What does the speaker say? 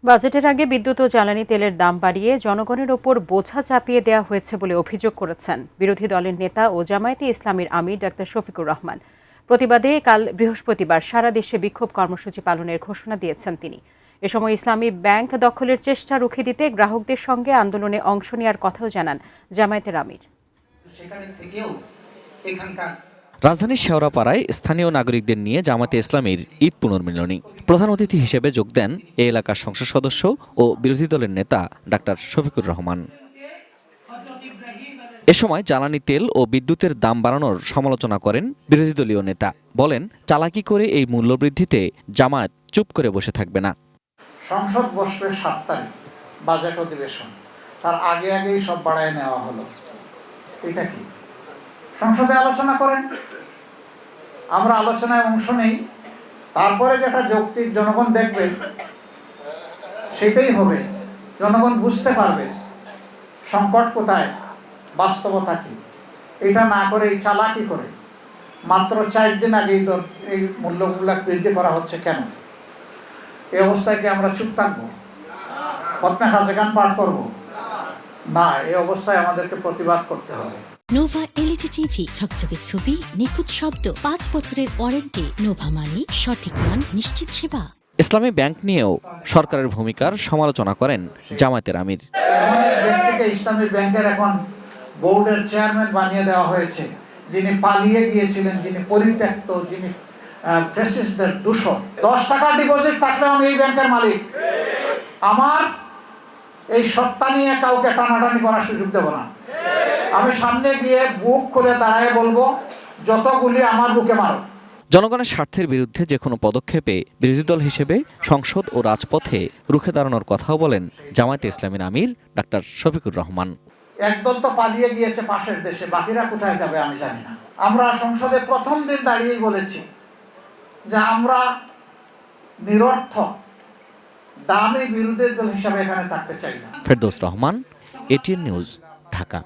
বাজেটের আগে বিদ্যুৎ ও জ্বালানি তেলের দাম বাড়িয়ে জনগণের ওপর বোঝা চাপিয়ে দেওয়া হয়েছে বলে অভিযোগ করেছেন বিরোধী দলের নেতা ও জামায়াতে ইসলামীর আমির ডাক্তার শফিকুর রহমান। প্রতিবাদে কাল বৃহস্পতিবার সারা দেশে বিক্ষোভ কর্মসূচি পালনের ঘোষণা দিয়েছেন তিনি। এ সময় ইসলামী ব্যাংক দখলের চেষ্টা রুখে দিতে গ্রাহকদের সঙ্গে আন্দোলনে অংশ নেওয়ার কথাও জানান জামায়াতের আমির। রাজধানীর শেওড়াপাড়ায় স্থানীয় নাগরিকদের নিয়ে জামায়াতে ইসলামীর ঈদ পুনর্মিলনী। প্রধান অতিথি হিসেবে যোগ দেন এ এলাকার সংসদ সদস্য ও বিরোধী দলের নেতা ডাক্তার শফিকুর রহমান। এ সময় জ্বালানি তেল ও বিদ্যুতের দাম বাড়ানোর সমালোচনা করেন বিরোধী দলীয় নেতা। বলেন, চালাকি করে এই মূল্যবৃদ্ধিতে জামায়াত চুপ করে বসে থাকবে না। সংসদ বসবে ৭ তারিখ, বাজেট অধিবেশন, তার আগেই সব বাড়ায় নেওয়া হলো। এটা কি? সংসদে আলোচনা করেন, আমরা আলোচনায় অংশ নেই, তারপরে যেটা যৌক্তিক জনগণ দেখবে সেটাই হবে। জনগণ বুঝতে পারবে সংকট কোথায়, বাস্তবতা কি। এটা না করে এই চালাকি করে মাত্র 4 দিন আগেই এই মূল্যগুলো বৃদ্ধি করা হচ্ছে কেন? এই অবস্থায় কি আমরা চুপ থাকবো? ফতনা খাজেগান পাঠ করবো না? এই অবস্থায় আমাদেরকে প্রতিবাদ করতে হবে। নোভা এলইডি টিভি, ঝকঝকে ছবি, নিখুঁত শব্দ, 5 বছরের ওয়ারেন্টি। নোভা মানি, সঠিক মান, নিশ্চিত সেবা। ইসলামী ব্যাংক নিয়েও সরকারের ভূমিকার সমালোচনা করেন জামায়াতের আমির। এমন এক ব্যক্তিকে ইসলামী ব্যাংকের এখন বোর্ডের চেয়ারম্যান বানিয়ে দেওয়া হয়েছে, যিনি পালিয়ে গিয়েছিলেন, যিনি পরিত্যক্ত, যিনি ফ্যাসিস্টদের দূষণ। 10 টাকা ডিপোজিট থাকলেও আমি এই ব্যাংকের মালিক। আমার এই সত্তা নিয়ে কাউকে টানাটানি করার সুযোগ দেব না। আমি সামনে গিয়ে বুক খুলে দাঁড়ায় বলবো, যত গুলি আমার বুকে মারো। জনগণের স্বার্থের বিরুদ্ধে যে কোনো পদক্ষেপে বিরোধী দল হিসেবে সংসদ ও রাজপথে রুখে দাঁড়ানোর কথাও বলেন জামায়াতে ইসলামীর আমির ডাক্তার শফিকুর রহমান। একদল তো পালিয়ে গিয়েছে পাশের দেশে, বাকিরা কোথায় যাবে আমি জানি না। আমরা সংসদে প্রথম দিন দাঁড়িয়েই বলেছি যে আমরা নিরর্থক দামি বিরোধী দল হিসাবে এখানে থাকতে চাই না। Ferdous Rahman, ATN news, Dhaka.